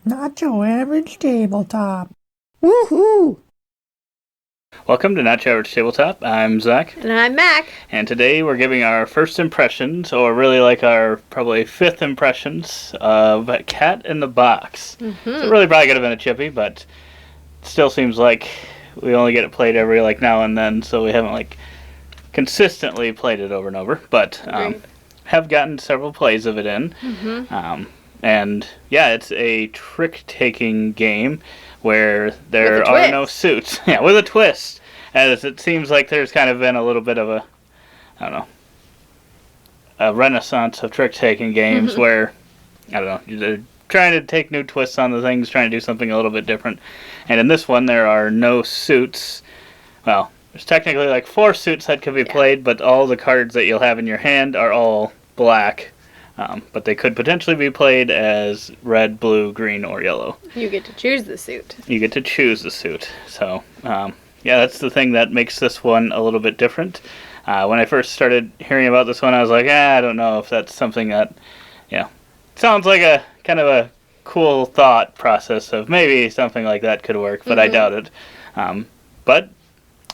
Not your average tabletop. Woohoo! Welcome to Not Your Average Tabletop. I'm Zach. And I'm Mac. And today we're giving our first impressions, or really like our probably fifth impressions, of Cat in the Box. Mm-hmm. So it really probably could have been a chippy, but it still seems like we only get it played every now and then, so we haven't consistently played it over and over. But have gotten several plays of it in. Mm-hmm. And yeah, it's a trick-taking game where there are no suits. Yeah, with a twist. As it seems like there's kind of been a little bit of a renaissance of trick-taking games where, they're trying to take new twists on the things, trying to do something a little bit different. And in this one, there are no suits. Well, there's technically 4 suits that could be played, but all the cards that you'll have in your hand are all black. But they could potentially be played as red, blue, green, or yellow. You get to choose the suit. You get to choose the suit. So, that's the thing that makes this one a little bit different. When I first started hearing about this one, I was like, I don't know if that's something that, sounds like a kind of a cool thought process of maybe something like that could work, but I doubt it. But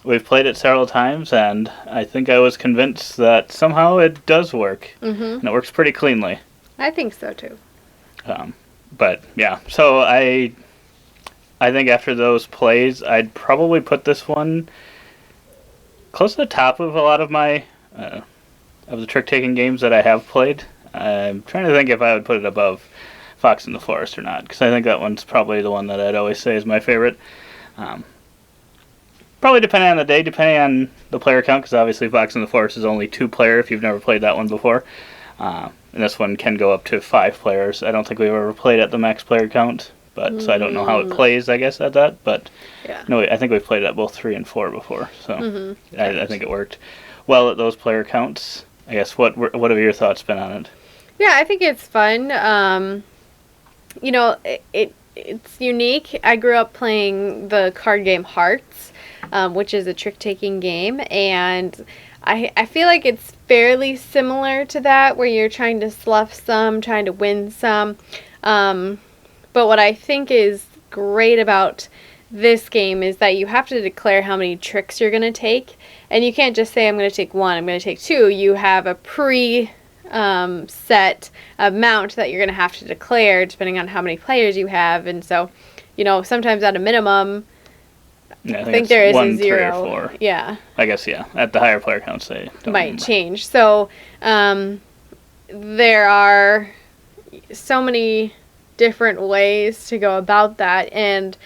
we've played it several times, and I think I was convinced that somehow it does work, and it works pretty cleanly. I think so, too. But, yeah, so I think after those plays, I'd probably put this one close to the top of a lot of my, of the trick-taking games that I have played. I'm trying to think if I would put it above Fox in the Forest or not, because I think that one's probably the one that I'd always say is my favorite. Probably depending on the day, depending on the player count, because obviously Fox in the Forest is only 2-player if you've never played that one before. And this one can go up to 5 players. I don't think we've ever played at the max player count, but so I don't know how it plays, I guess, at that. But no, I think we've played at both 3 and 4 before, so I think it worked well at those player counts. I guess, what have your thoughts been on it? Yeah, I think it's fun. It's unique. I grew up playing the card game Hearts, which is a trick-taking game, and I feel like it's fairly similar to that, where you're trying to slough some, trying to win some. But what I think is great about this game is that you have to declare how many tricks you're going to take, and you can't just say, I'm going to take 1, I'm going to take 2. You have a set amount that you're going to have to declare depending on how many players you have, and so, sometimes at a minimum, I think there is 1, a 0. 3, or 4. Yeah. I guess, at the higher player counts, they might change. So, there are so many different ways to go about that, and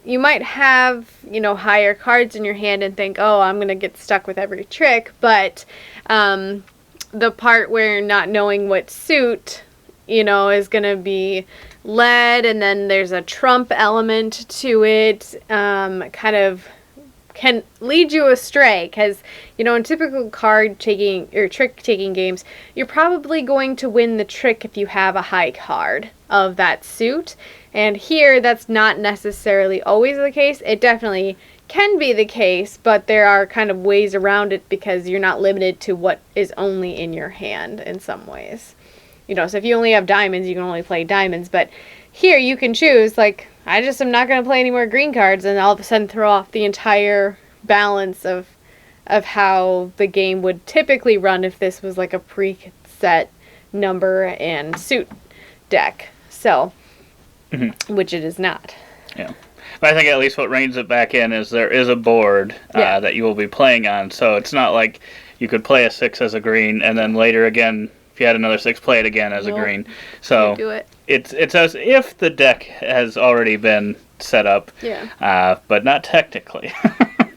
you might have, higher cards in your hand and think, oh, I'm going to get stuck with every trick, but the part where not knowing what suit, is going to be led, and then there's a trump element to it, kind of can lead you astray, because, in typical card taking or trick taking games, you're probably going to win the trick if you have a high card of that suit, and here that's not necessarily always the case. It definitely can be the case, but there are kind of ways around it because you're not limited to what is only in your hand in some ways. So if you only have diamonds, you can only play diamonds, but here you can choose, I just am not going to play any more green cards, and all of a sudden throw off the entire balance of how the game would typically run if this was a preset number and suit deck. So, which it is not. Yeah. But I think at least what reins it back in is there is a board that you will be playing on, so it's not like you could play a 6 as a green, and then later again, if you had another 6, play it again as a green. So do it. It's as if the deck has already been set up, but not technically.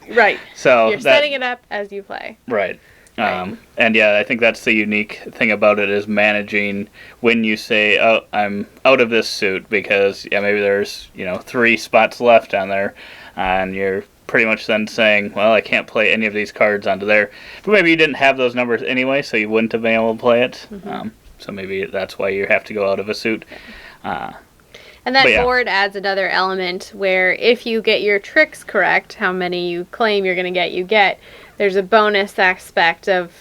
Right. So you're setting it up as you play. Right. And I think that's the unique thing about it is managing when you say, oh, I'm out of this suit because maybe there's 3 spots left on there, and you're pretty much then saying, well, I can't play any of these cards onto there. But maybe you didn't have those numbers anyway, so you wouldn't have been able to play it. So maybe that's why you have to go out of a suit. And that board adds another element where if you get your tricks correct, how many you claim you're going to get, there's a bonus aspect of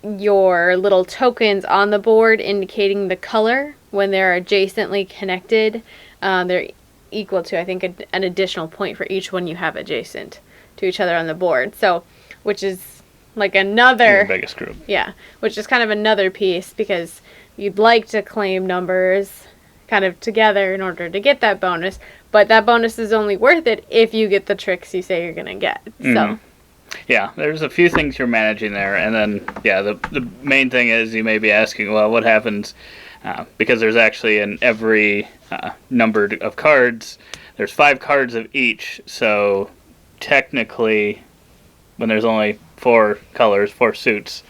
your little tokens on the board indicating the color when they're adjacently connected, they're equal to, I think, an additional point for each one you have adjacent to each other on the board. So, which is like another... The biggest group. Yeah, which is kind of another piece, because you'd like to claim numbers kind of together in order to get that bonus, but that bonus is only worth it if you get the tricks you say you're going to get. So... Yeah, there's a few things you're managing there, and then, the main thing is you may be asking, well, what happens, because there's actually in every number of cards, there's 5 cards of each, so technically, when there's only 4 colors, 4 suits,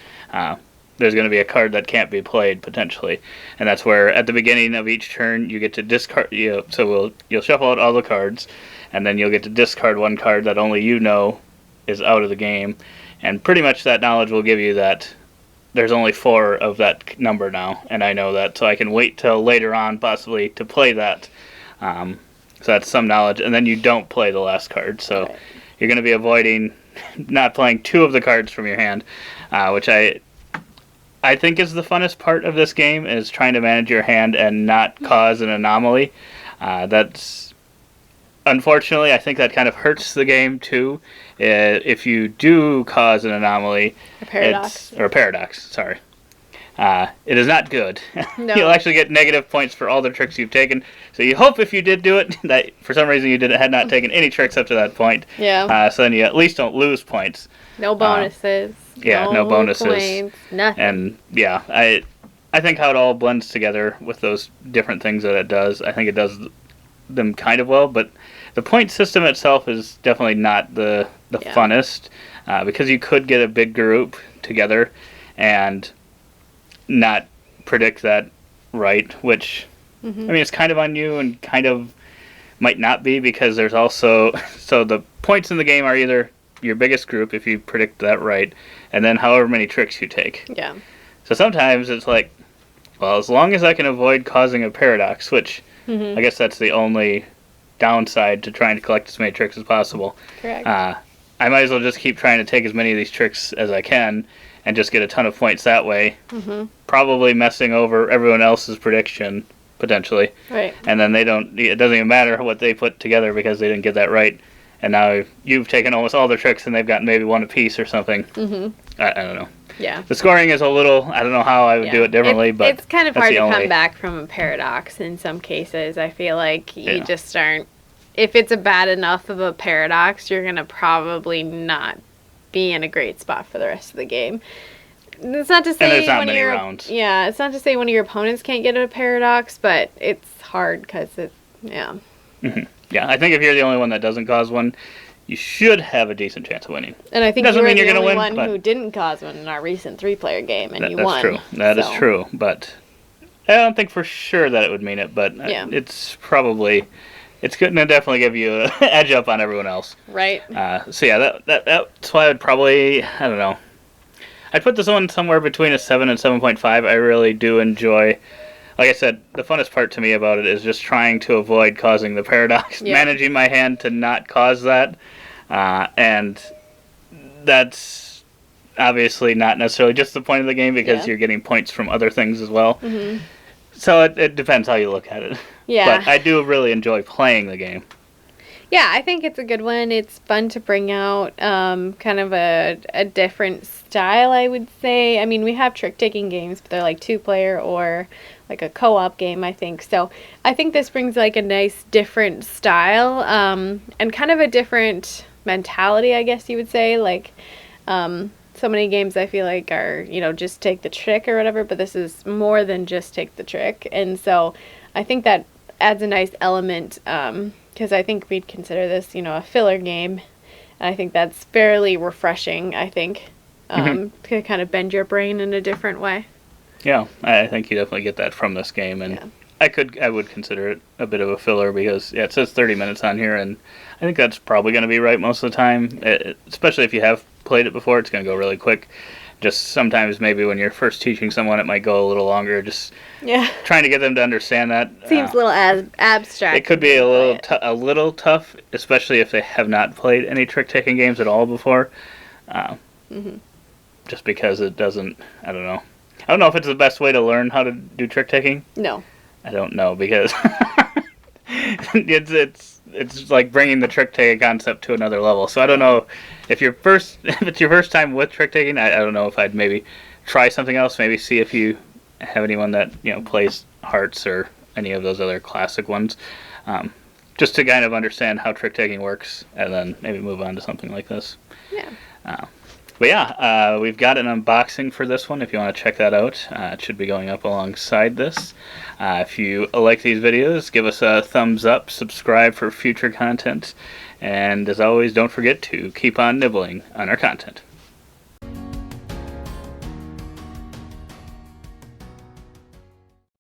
there's going to be a card that can't be played, potentially, and that's where, at the beginning of each turn, you get to discard, you'll shuffle out all the cards, and then you'll get to discard one card that only you know is out of the game, and pretty much that knowledge will give you that there's only 4 of that number now, and I know that, so I can wait till later on possibly to play that. So that's some knowledge, and then you don't play the last card, so you're going to be avoiding not playing 2 of the cards from your hand, which I think is the funnest part of this game, is trying to manage your hand and not cause an anomaly. Unfortunately, I think that kind of hurts the game too. If you do cause an anomaly, a paradox, it is not good. No. You'll actually get negative points for all the tricks you've taken. So you hope if you did do it, that for some reason you had not taken any tricks up to that point. Yeah. So then you at least don't lose points. No bonuses. No bonuses. Points, nothing. And I think how it all blends together with those different things that it does, I think it does them kind of well, but the point system itself is definitely not the funnest, because you could get a big group together and not predict that right, which, I mean, it's kind of on you and kind of might not be, because there's also, so the points in the game are either your biggest group if you predict that right, and then however many tricks you take. Yeah. So sometimes it's like, well, as long as I can avoid causing a paradox, which I guess that's the only downside to trying to collect as many tricks as possible. Correct. I might as well just keep trying to take as many of these tricks as I can and just get a ton of points that way. Probably messing over everyone else's prediction, potentially. Right. And then it doesn't even matter what they put together because they didn't get that right. And now you've taken almost all their tricks and they've gotten maybe one apiece or something. I don't know. Yeah. The scoring is a little, I don't know how I would do it differently, but it's kind of hard to come back from a paradox in some cases. I feel like you just aren't, if it's a bad enough of a paradox, you're going to probably not be in a great spot for the rest of the game. It's not to say and there's not many rounds. Yeah, it's not to say one of your opponents can't get a paradox, but it's hard because Yeah, I think if you're the only one that doesn't cause one, you should have a decent chance of winning. And I think doesn't you were mean you're the going only to win, one who didn't cause one in our recent 3-player game, and you that's won. True. That is true, but I don't think for sure that it would mean it, but it's probably, it's going to definitely give you an edge up on everyone else. Right. So yeah, that's why I would probably, I don't know, I'd put this one somewhere between a 7 and 7.5. I really do enjoy, like I said, the funnest part to me about it is just trying to avoid causing the paradox, managing my hand to not cause that, and that's obviously not necessarily just the point of the game, because you're getting points from other things as well. So it depends how you look at it. Yeah. But I do really enjoy playing the game. Yeah, I think it's a good one. It's fun to bring out kind of a different style, I would say. I mean, we have trick-taking games, but they're like 2-player or like a co-op game, I think. So I think this brings like a nice different style and kind of a different mentality, I guess you would say. Like so many games I feel like are, just take the trick or whatever, but this is more than just take the trick. And so I think that adds a nice element because I think we'd consider this, a filler game. And I think that's fairly refreshing, I think, to kind of bend your brain in a different way. Yeah, I think you definitely get that from this game, and I would consider it a bit of a filler because it says 30 minutes on here, and I think that's probably going to be right most of the time. Especially if you have played it before, it's going to go really quick. Just sometimes maybe when you're first teaching someone, it might go a little longer. Just trying to get them to understand that seems a little abstract. It could be a little tough, especially if they have not played any trick-taking games at all before. Just because it doesn't. I don't know if it's the best way to learn how to do trick-taking. No. I don't know, because it's like bringing the trick taking concept to another level. So I don't know if if it's your first time with trick taking. I don't know if I'd maybe try something else. Maybe see if you have anyone that plays hearts or any of those other classic ones, just to kind of understand how trick taking works, and then maybe move on to something like this. Yeah. But yeah, we've got an unboxing for this one if you want to check that out. It should be going up alongside this. If you like these videos, give us a thumbs up, subscribe for future content, and as always, don't forget to keep on nibbling on our content.